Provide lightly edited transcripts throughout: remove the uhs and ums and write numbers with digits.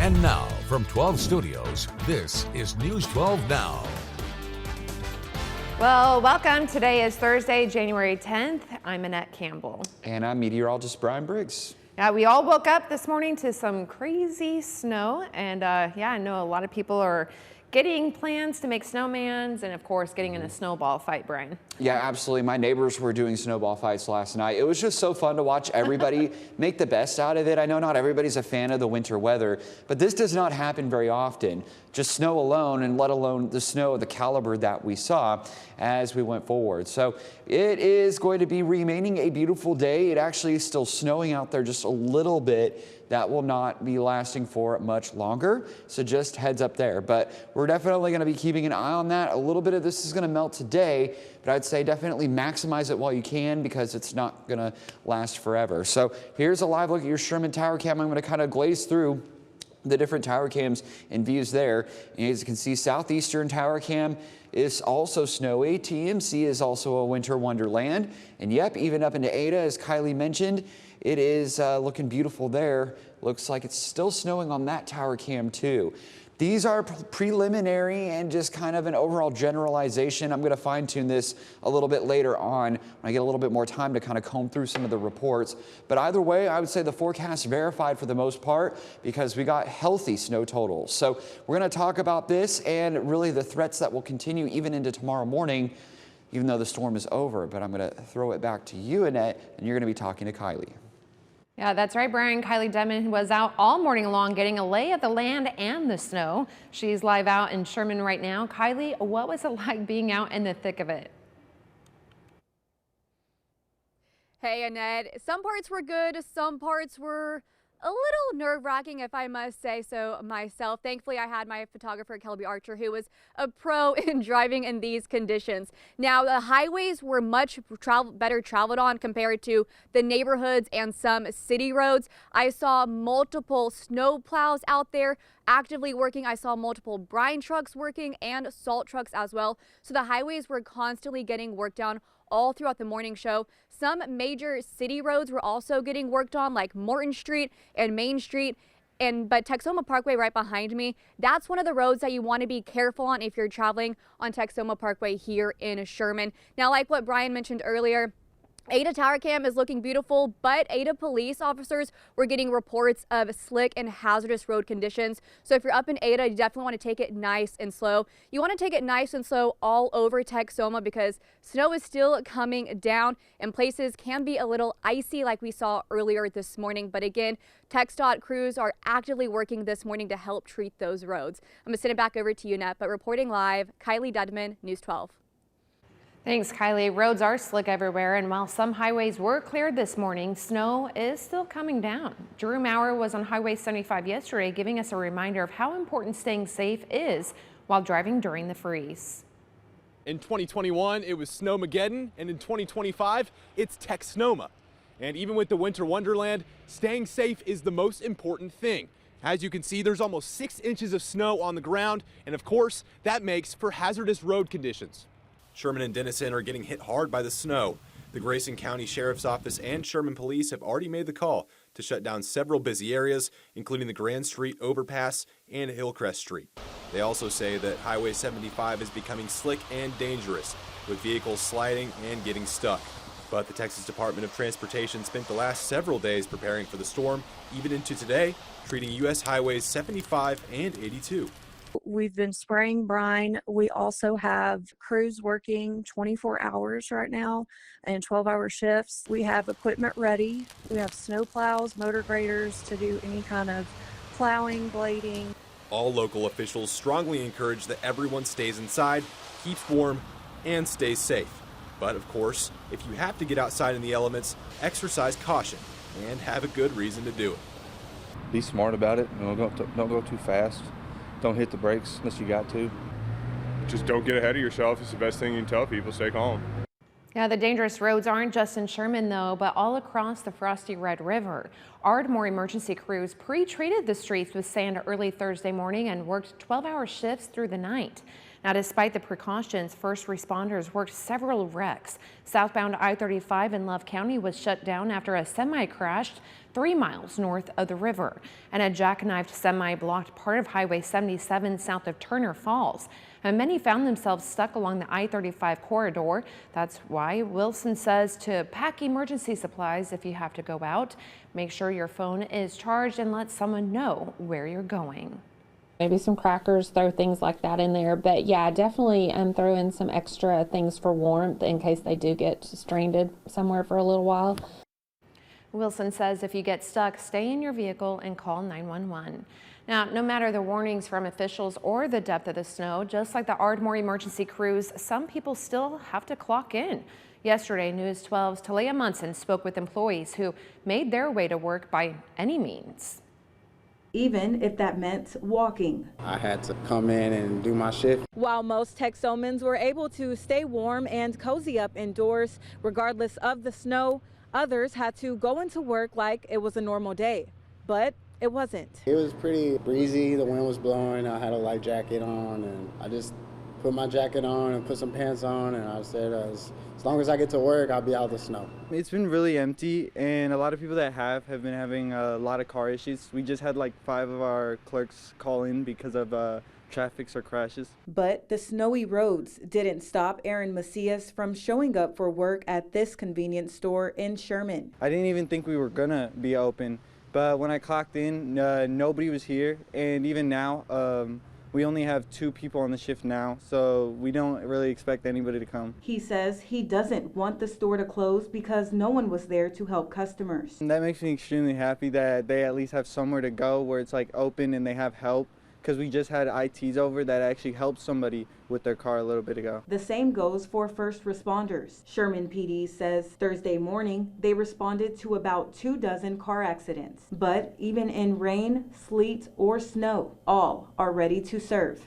And now, from 12 Studios, this is News 12 Now. Well, welcome. Today is Thursday, January 10th. I'm Annette Campbell. And I'm meteorologist Briggs. Yeah, we all woke up this morning to some crazy snow. And yeah, I know a lot of people are getting plans to make snowmans and, of course, getting in a snowball fight, Brian. Yeah, absolutely. My neighbors were doing snowball fights last night. It was just so fun to watch everybody make the best out of it. I know not everybody's a fan of the winter weather, but this does not happen very often. Just snow alone, and let alone the snow of the caliber that we saw as we went forward. So it is going to be remaining a beautiful day. It actually is still snowing out there just a little bit. That will not be lasting for much longer, so just heads up there. But we're definitely going to be keeping an eye on that. A little bit of this is going to melt today, but I'd say definitely maximize it while you can because it's not going to last forever. So here's a live look at your Sherman Tower Cam. I'm going to kind of glaze through the different tower cams and views there. And as you can see, southeastern tower cam is also snowy. TMC is also a winter wonderland. And yep, even up into Ada, as Kylee mentioned, it is looking beautiful there. Looks like it's still snowing on that tower cam too. These are preliminary and just kind of an overall generalization. I'm going to fine tune this a little bit later on when I get a little bit more time to kind of comb through some of the reports. But either way, I would say the forecast verified for the most part because we got healthy snow totals. So we're going to talk about this and really the threats that will continue even into tomorrow morning, even though the storm is over. But I'm going to throw it back to you, Annette, and you're going to be talking to Kylee. Yeah, that's right, Brian. Kylee Dedmon was out all morning long getting a lay of the land and the snow. She's live out in Sherman right now. Kylee, what was it like being out in the thick of it? Hey, Annette. Some parts were good. Some parts were a little nerve-wracking, if I must say so myself. Thankfully, I had my photographer, Kylee Archer, who was a pro in driving in these conditions. Now, the highways were much better traveled on compared to the neighborhoods and some city roads. I saw multiple snow plows out there actively working. I saw multiple brine trucks working and salt trucks as well. So the highways were constantly getting worked on all throughout the morning show. Some major city roads were also getting worked on, like Morton Street and Main Street. But Texoma Parkway right behind me, that's one of the roads that you want to be careful on if you're traveling on Texoma Parkway here in Sherman. Now, like what Brian mentioned earlier, Ada Tower Cam is looking beautiful, but Ada police officers were getting reports of slick and hazardous road conditions. So if you're up in Ada, you definitely want to take it nice and slow. You want to take it nice and slow all over Texoma because snow is still coming down and places can be a little icy like we saw earlier this morning. But again, TxDOT crews are actively working this morning to help treat those roads. I'm going to send it back over to you, Annette, but reporting live, Kylee Dedmon, News 12. Thanks, Kylee. Roads are slick everywhere, and while some highways were cleared this morning, snow is still coming down. Drew Maurer was on Highway 75 yesterday, giving us a reminder of how important staying safe is while driving during the freeze. In 2021, it was Snowmageddon, and in 2025, it's TexSnowMa. And even with the winter wonderland, staying safe is the most important thing. As you can see, there's almost 6 inches of snow on the ground, and of course, that makes for hazardous road conditions. Sherman and Denison are getting hit hard by the snow. The Grayson County Sheriff's Office and Sherman Police have already made the call to shut down several busy areas, including the Grand Street overpass and Hillcrest Street. They also say that Highway 75 is becoming slick and dangerous, with vehicles sliding and getting stuck. But the Texas Department of Transportation spent the last several days preparing for the storm, even into today, treating U.S. Highways 75 and 82. We've been spraying brine. We also have crews working 24 hours right now and 12-hour shifts. We have equipment ready. We have snow plows, motor graders to do any kind of plowing, blading. All local officials strongly encourage that everyone stays inside, keeps warm, and stays safe. But of course, if you have to get outside in the elements, exercise caution and have a good reason to do it. Be smart about it. Don't go too fast. Don't hit the brakes unless you got to. Just don't get ahead of yourself. It's the best thing you can tell people. Stay calm. Yeah, the dangerous roads aren't just in Sherman, though, but all across the frosty Red River. Ardmore emergency crews pre-treated the streets with sand early Thursday morning and worked 12-hour shifts through the night. Now, despite the precautions, first responders worked several wrecks. Southbound I-35 in Love County was shut down after a semi crashed 3 miles north of the river, and a jackknifed semi blocked part of Highway 77 south of Turner Falls. And many found themselves stuck along the I-35 corridor. That's why Wilson says to pack emergency supplies if you have to go out. Make sure your phone is charged and let someone know where you're going. Maybe some crackers, throw things like that in there. But yeah, definitely throw in some extra things for warmth in case they do get stranded somewhere for a little while. Wilson says if you get stuck, stay in your vehicle and call 911. Now, no matter the warnings from officials or the depth of the snow, just like the Ardmore emergency crews, some people still have to clock in. Yesterday, News 12's Talia Munson spoke with employees who made their way to work by any means. Even if that meant walking. I had to come in and do my shift. While most Texomans were able to stay warm and cozy up indoors, regardless of the snow, others had to go into work like it was a normal day. But it wasn't. It was pretty breezy, the wind was blowing, I had a light jacket on, and I just put my jacket on and put some pants on, and I said as long as I get to work, I'll be out of the snow. It's been really empty, and a lot of people that have been having a lot of car issues. We just had like 5 of our clerks call in because of traffic or crashes. But the snowy roads didn't stop Aaron Macias from showing up for work at this convenience store in Sherman. I didn't even think we were gonna be open, but when I clocked in, nobody was here, and even now, we only have 2 people on the shift now, so we don't really expect anybody to come. He says he doesn't want the store to close because no one was there to help customers. And that makes me extremely happy that they at least have somewhere to go where it's like open and they have help, because we just had ITs over that actually helped somebody with their car a little bit ago. The same goes for first responders. Sherman PD says Thursday morning they responded to about 24 car accidents. But even in rain, sleet, or snow, all are ready to serve.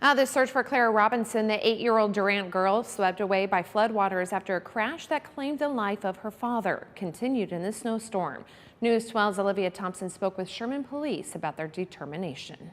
The search for Clara Robinson, the 8-year-old Durant girl swept away by floodwaters after a crash that claimed the life of her father, continued in the snowstorm. News 12's Olivia Thompson spoke with Sherman Police about their determination.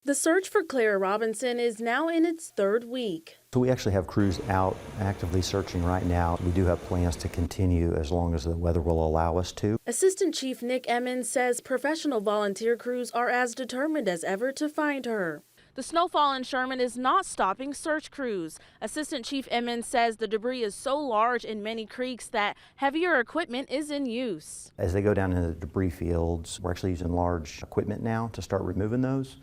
The search for Clara Robinson is now in its 3rd week. So we actually have crews out actively searching right now. We do have plans to continue as long as the weather will allow us to. Assistant Chief Nick Emmons says professional volunteer crews are as determined as ever to find her. The snowfall in Sherman is not stopping search crews. Assistant Chief Emmons says the debris is so large in many creeks that heavier equipment is in use. As they go down into the debris fields, we're actually using large equipment now to start removing those.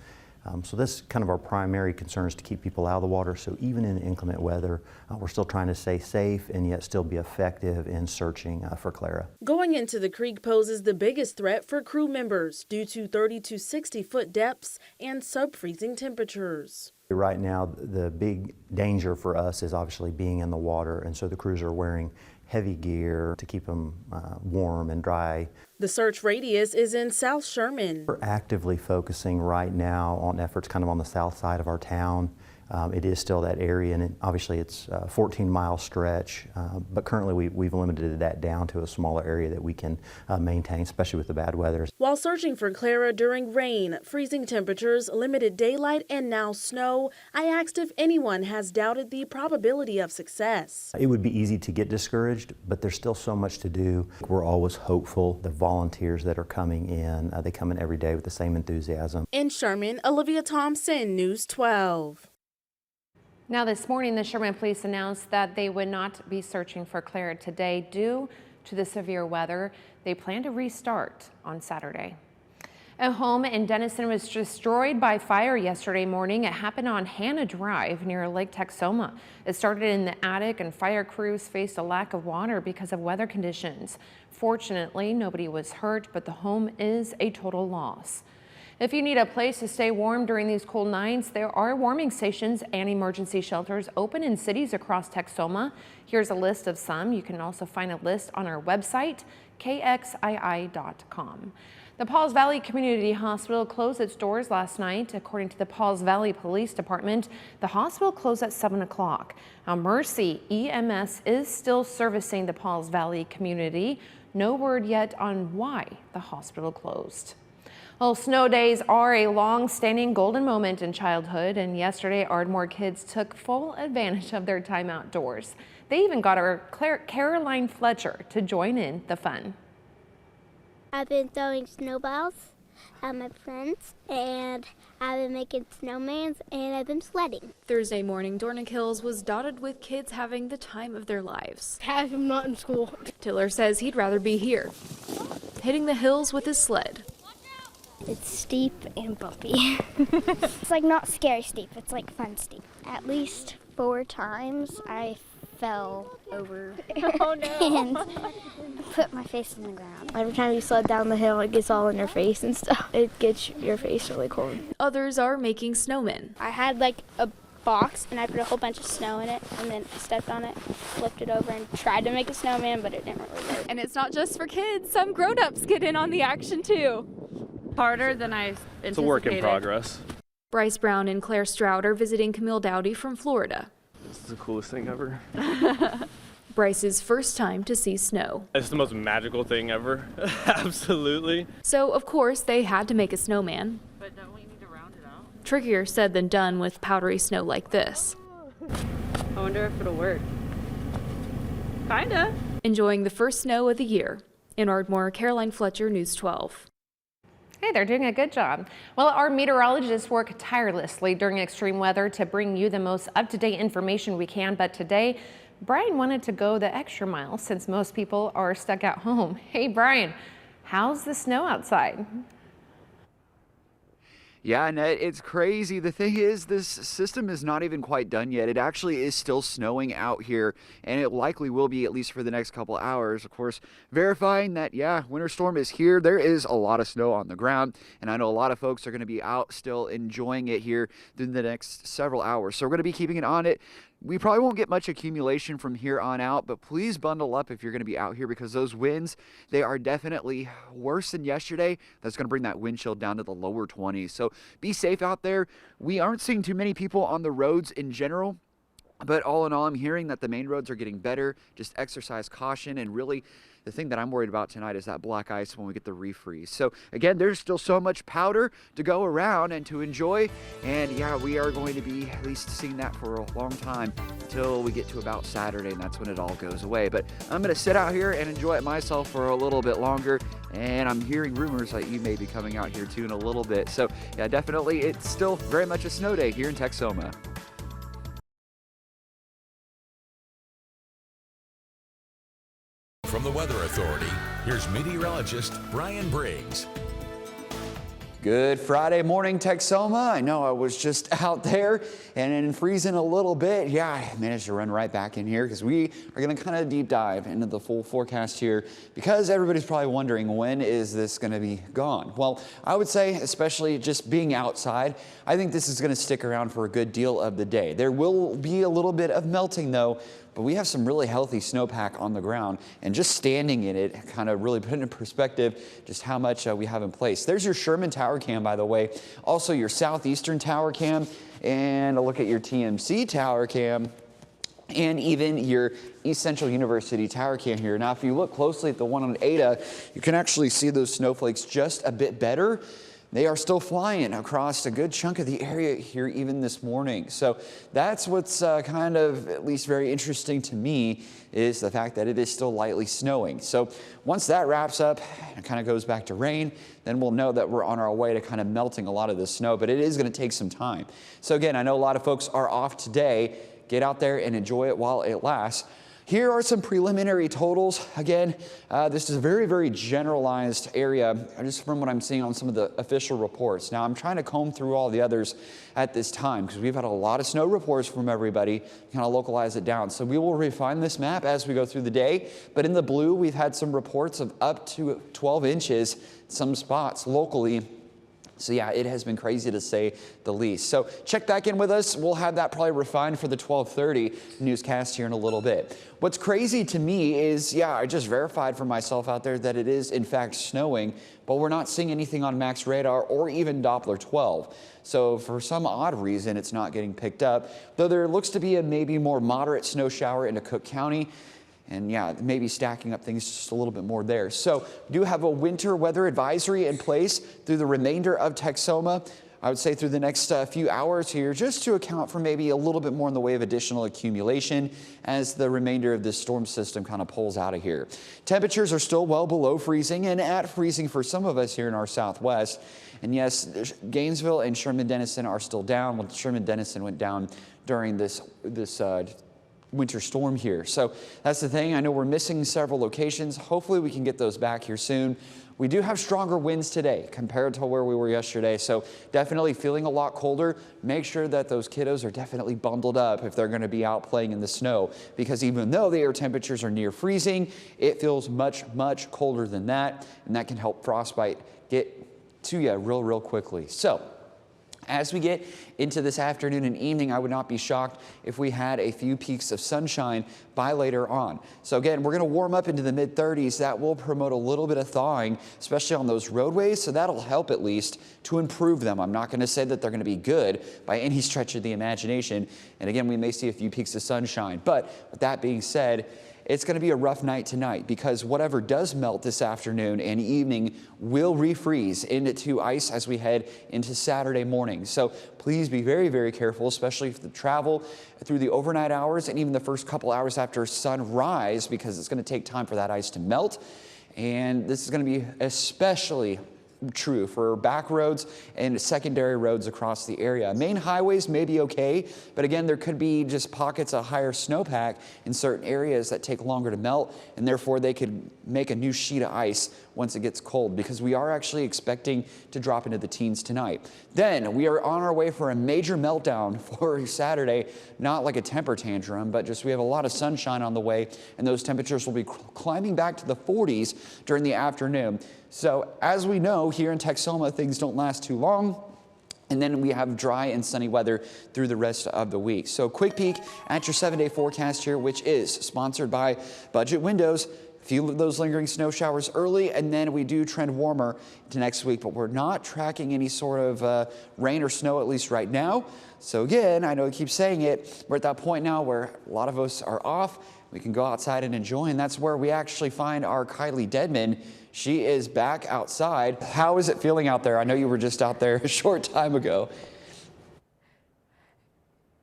So this kind of our primary concern is to keep people out of the water. So even in inclement weather, we're still trying to stay safe and yet still be effective in searching for Clara. Going into the creek poses the biggest threat for crew members due to 30 to 60 foot depths and sub-freezing temperatures. Right now, the big danger for us is obviously being in the water, and so the crews are wearing heavy gear to keep them warm and dry. The search radius is in South Sherman. We're actively focusing right now on efforts kind of on the south side of our town. It is still that area, and obviously it's a 14-mile stretch, but currently we've limited that down to a smaller area that we can maintain, especially with the bad weather. While searching for Clara during rain, freezing temperatures, limited daylight, and now snow, I asked if anyone has doubted the probability of success. It would be easy to get discouraged, but there's still so much to do. We're always hopeful. The volunteers that are coming in, they come in every day with the same enthusiasm. In Sherman, Olivia Thompson, News 12. Now this morning, the Sherman Police announced that they would not be searching for Clara today due to the severe weather. They plan to restart on Saturday. A home in Denison was destroyed by fire yesterday morning. It happened on Hannah Drive near Lake Texoma. It started in the attic and fire crews faced a lack of water because of weather conditions. Fortunately, nobody was hurt, but the home is a total loss. If you need a place to stay warm during these cold nights, there are warming stations and emergency shelters open in cities across Texoma. Here's a list of some. You can also find a list on our website, KXII.com. The Pauls Valley Community Hospital closed its doors last night. According to the Pauls Valley Police Department, the hospital closed at 7 o'clock. Now, Mercy EMS is still servicing the Pauls Valley community. No word yet on why the hospital closed. Well, snow days are a long-standing golden moment in childhood, and yesterday Ardmore kids took full advantage of their time outdoors. They even got our Caroline Fletcher to join in the fun. I've been throwing snowballs at my friends, and I've been making snowmans, and I've been sledding. Thursday morning, Dornick Hills was dotted with kids having the time of their lives. I'm not in school. Tiller says he'd rather be here, hitting the hills with his sled. It's steep and bumpy. It's like not scary steep, it's like fun steep. At least 4 times I fell over and put my face in the ground. Every time you sled down the hill, it gets all in your face and stuff. It gets your face really cold. Others are making snowmen. I had like a box and I put a whole bunch of snow in it and then stepped on it, flipped it over and tried to make a snowman, but it didn't really work. And it's not just for kids. Some grown-ups get in on the action too. Harder than I anticipated. It's a work in progress. Bryce Brown and Claire Stroud are visiting Camille Dowdy from Florida. This is the coolest thing ever. Bryce's first time to see snow. It's the most magical thing ever. Absolutely. So, of course, they had to make a snowman. But don't we need to round it out? Trickier said than done with powdery snow like this. I wonder if it'll work. Kinda. Enjoying the first snow of the year. In Ardmore, Caroline Fletcher, News 12. Hey, they're doing a good job. Well, our meteorologists work tirelessly during extreme weather to bring you the most up-to-date information we can. But today, Brian wanted to go the extra mile since most people are stuck at home. Hey, Brian, how's the snow outside? Yeah, Annette, it's crazy. The thing is, this system is not even quite done yet. It actually is still snowing out here, and it likely will be at least for the next couple hours. Of course, verifying that, yeah, winter storm is here. There is a lot of snow on the ground, and I know a lot of folks are going to be out still enjoying it here through the next several hours. So we're going to be keeping it on it. We probably won't get much accumulation from here on out, but please bundle up if you're going to be out here because those winds, they are definitely worse than yesterday. That's going to bring that wind chill down to the lower 20s. So be safe out there. We aren't seeing too many people on the roads in general, but all in all, I'm hearing that the main roads are getting better. Just exercise caution, and really the thing that I'm worried about tonight is that black ice when we get the refreeze. So again, there's still so much powder to go around and to enjoy. And yeah, we are going to be at least seeing that for a long time until we get to about Saturday, and that's when it all goes away. But I'm going to sit out here and enjoy it myself for a little bit longer. And I'm hearing rumors that you may be coming out here too in a little bit. So yeah, definitely it's still very much a snow day here in Texoma. From the Weather Authority, here's meteorologist Brian Briggs. Good Friday morning, Texoma. I know I was just out there and freezing a little bit. Yeah, I managed to run right back in here because we are going to kind of deep dive into the full forecast here because everybody's probably wondering, when is this going to be gone? Well, I would say, especially just being outside, I think this is going to stick around for a good deal of the day. There will be a little bit of melting though, but we have some really healthy snowpack on the ground, and just standing in it kind of really put into perspective just how much we have in place. There's your Sherman Tower Cam, by the way, also your Southeastern Tower Cam, and a look at your TMC Tower Cam, and even your East Central University Tower Cam here. Now, if you look closely at the one on Ada, you can actually see those snowflakes just a bit better. They are still flying across a good chunk of the area here even this morning. So that's what's kind of at least very interesting to me, is the fact that it is still lightly snowing. So once that wraps up and kind of goes back to rain, then we'll know that we're on our way to kind of melting a lot of the snow, but it is going to take some time. So again, I know a lot of folks are off today. Get out there and enjoy it while it lasts. Here are some preliminary totals. Again, this is a very, very generalized area, just from what I'm seeing on some of the official reports. Now, I'm trying to comb through all the others at this time because we've had a lot of snow reports from everybody, kind of localize it down. So we will refine this map as we go through the day. But in the blue, we've had some reports of up to 12 inches, some spots locally So yeah, it has been crazy to say the least. So check back in with us. We'll have that probably refined for the 12:30 newscast here in a little bit. What's crazy to me is, yeah, I just verified for myself out there that it is in fact snowing, but we're not seeing anything on max radar or even Doppler 12. So for some odd reason, it's not getting picked up, though there looks to be a maybe more moderate snow shower into Cook County. And yeah, maybe stacking up things just a little bit more there. So we do have a winter weather advisory in place through the remainder of Texoma. I would say through the next few hours here, just to account for maybe a little bit more in the way of additional accumulation as the remainder of this storm system kind of pulls out of here. Temperatures are still well below freezing and at freezing for some of us here in our southwest. And yes, Gainesville and Sherman-Denison are still down. Well, Sherman-Denison went down during this winter storm here. So that's the thing. I know we're missing several locations. Hopefully we can get those back here soon. We do have stronger winds today compared to where we were yesterday. So definitely feeling a lot colder. Make sure that those kiddos are definitely bundled up if they're going to be out playing in the snow, because even though the air temperatures are near freezing, it feels much, much colder than that. And that can help frostbite get to you real quickly. So as we get into this afternoon and evening, I would not be shocked if we had a few peaks of sunshine by later on. So again, we're going to warm up into the mid-30s. That will promote a little bit of thawing, especially on those roadways. So that'll help at least to improve them. I'm not going to say that they're going to be good by any stretch of the imagination. And again, we may see a few peaks of sunshine. But with that being said, it's going to be a rough night tonight, because whatever does melt this afternoon and evening will refreeze into ice as we head into Saturday morning. So please be very careful, especially if the travel through the overnight hours and even the first couple hours after sunrise, because it's going to take time for that ice to melt. And this is going to be especially true for back roads and secondary roads across the area. Main highways may be okay, but again, there could be just pockets of higher snowpack in certain areas that take longer to melt, and therefore they could make a new sheet of ice once it gets cold, because we are actually expecting to drop into the teens tonight. Then we are on our way for a major meltdown for Saturday, not like a temper tantrum, but just we have a lot of sunshine on the way, and those temperatures will be climbing back to the 40s during the afternoon. So as we know, here in Texoma, things don't last too long. And then we have dry and sunny weather through the rest of the week. So quick peek at your 7-day forecast here, which is sponsored by Budget Windows. A few of those lingering snow showers early, and then we do trend warmer to next week, but we're not tracking any sort of rain or snow, at least right now. So again, I know I keep saying it, we're at that point now where a lot of us are off. We can go outside and enjoy, and that's where we actually find our Kylee Dedmon. She is back outside. How is it feeling out there? I know you were just out there a short time ago.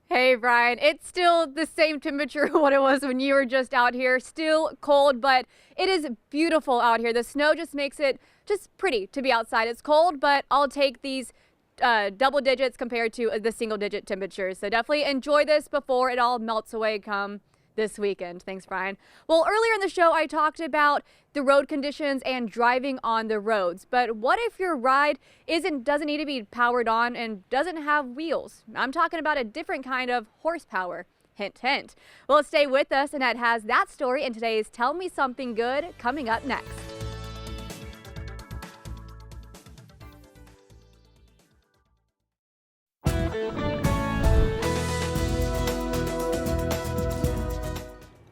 Hey, Brian, it's still the same temperature what it was when you were just out here. Still cold, but it is beautiful out here. The snow just makes it just pretty to be outside. It's cold, but I'll take these double digits compared to the single digit temperatures. So definitely enjoy this before it all melts away come this weekend. Thanks, Brian. Well, earlier in the show, I talked about the road conditions and driving on the roads. But what if your ride doesn't need to be powered on and doesn't have wheels? I'm talking about a different kind of horsepower. Hint, hint. Well, stay with us. Annette has that story in today's Tell Me Something Good coming up next.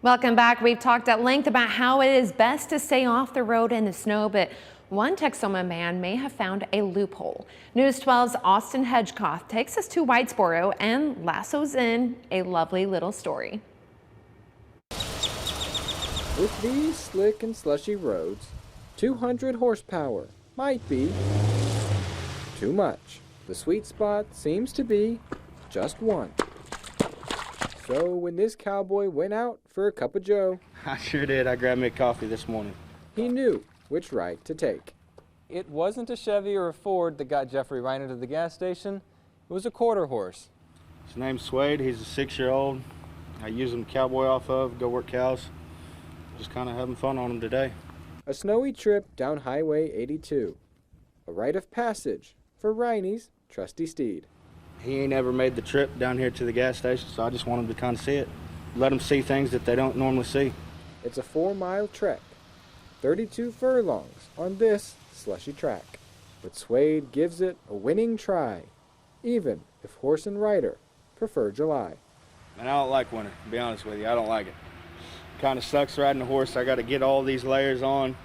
Welcome back. We've talked at length about how it is best to stay off the road in the snow, but one Texoma man may have found a loophole. News 12's Austin Hedgecoth takes us to Whitesboro and lassos in a lovely little story. With these slick and slushy roads, 200 horsepower might be too much. The sweet spot seems to be just one. So when this cowboy went out for a cup of joe, I sure did. I grabbed me a coffee this morning. He knew which right to take. It wasn't a Chevy or a Ford that got Jeffrey right into the gas station. It was a quarter horse. His name's Suede. He's a 6-year-old. I use him to cowboy off of, go work cows. Just kind of having fun on him today. A snowy trip down Highway 82. A rite of passage for Riney's trusty steed. He ain't ever made the trip down here to the gas station, so I just want him to kind of see it. Let him see things that they don't normally see. It's a 4-mile trek, 32 furlongs on this slushy track. but Suede gives it a winning try, even if horse and rider prefer July. And I don't like winter, to be honest with you. I don't like it. Kind of sucks riding a horse. I got to get all these layers on.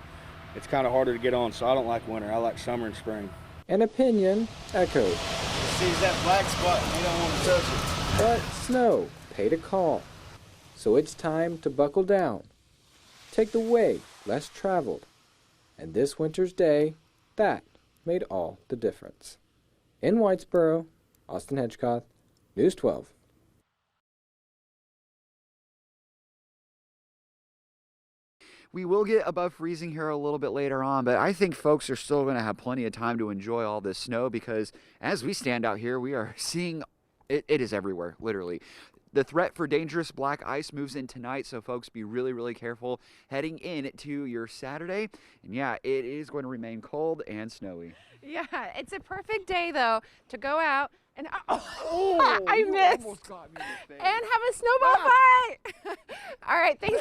It's kind of harder to get on, so I don't like winter. I like summer and spring. An opinion echoed. Sees that black spot and you don't want to touch it. But snow paid a call. So it's time to buckle down. Take the way less traveled. And this winter's day, that made all the difference. In Whitesboro, Austin Hedgecoth, News 12. We will get above freezing here a little bit later on, but I think folks are still going to have plenty of time to enjoy all this snow because as we stand out here, we are seeing it is everywhere, literally. The threat for dangerous black ice moves in tonight, so folks be really, really careful heading into your Saturday. And yeah, it is going to remain cold and snowy. Yeah, it's a perfect day, though, to go out and I missed. Almost got me in the face. And have a snowball fight. All right, thanks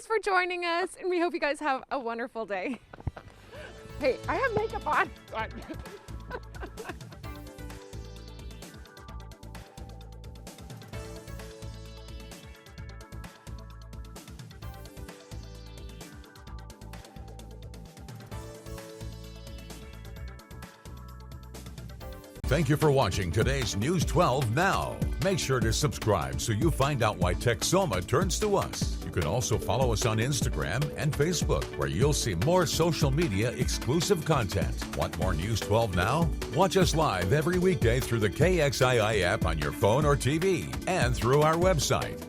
for joining us, and we hope you guys have a wonderful day. Hey, I have makeup on. Thank you for watching today's News 12 Now. Make sure to subscribe so you find out why Texoma turns to us. You can also follow us on Instagram and Facebook, where you'll see more social media exclusive content. Want more News 12 Now? Watch us live every weekday through the KXII app on your phone or TV and through our website.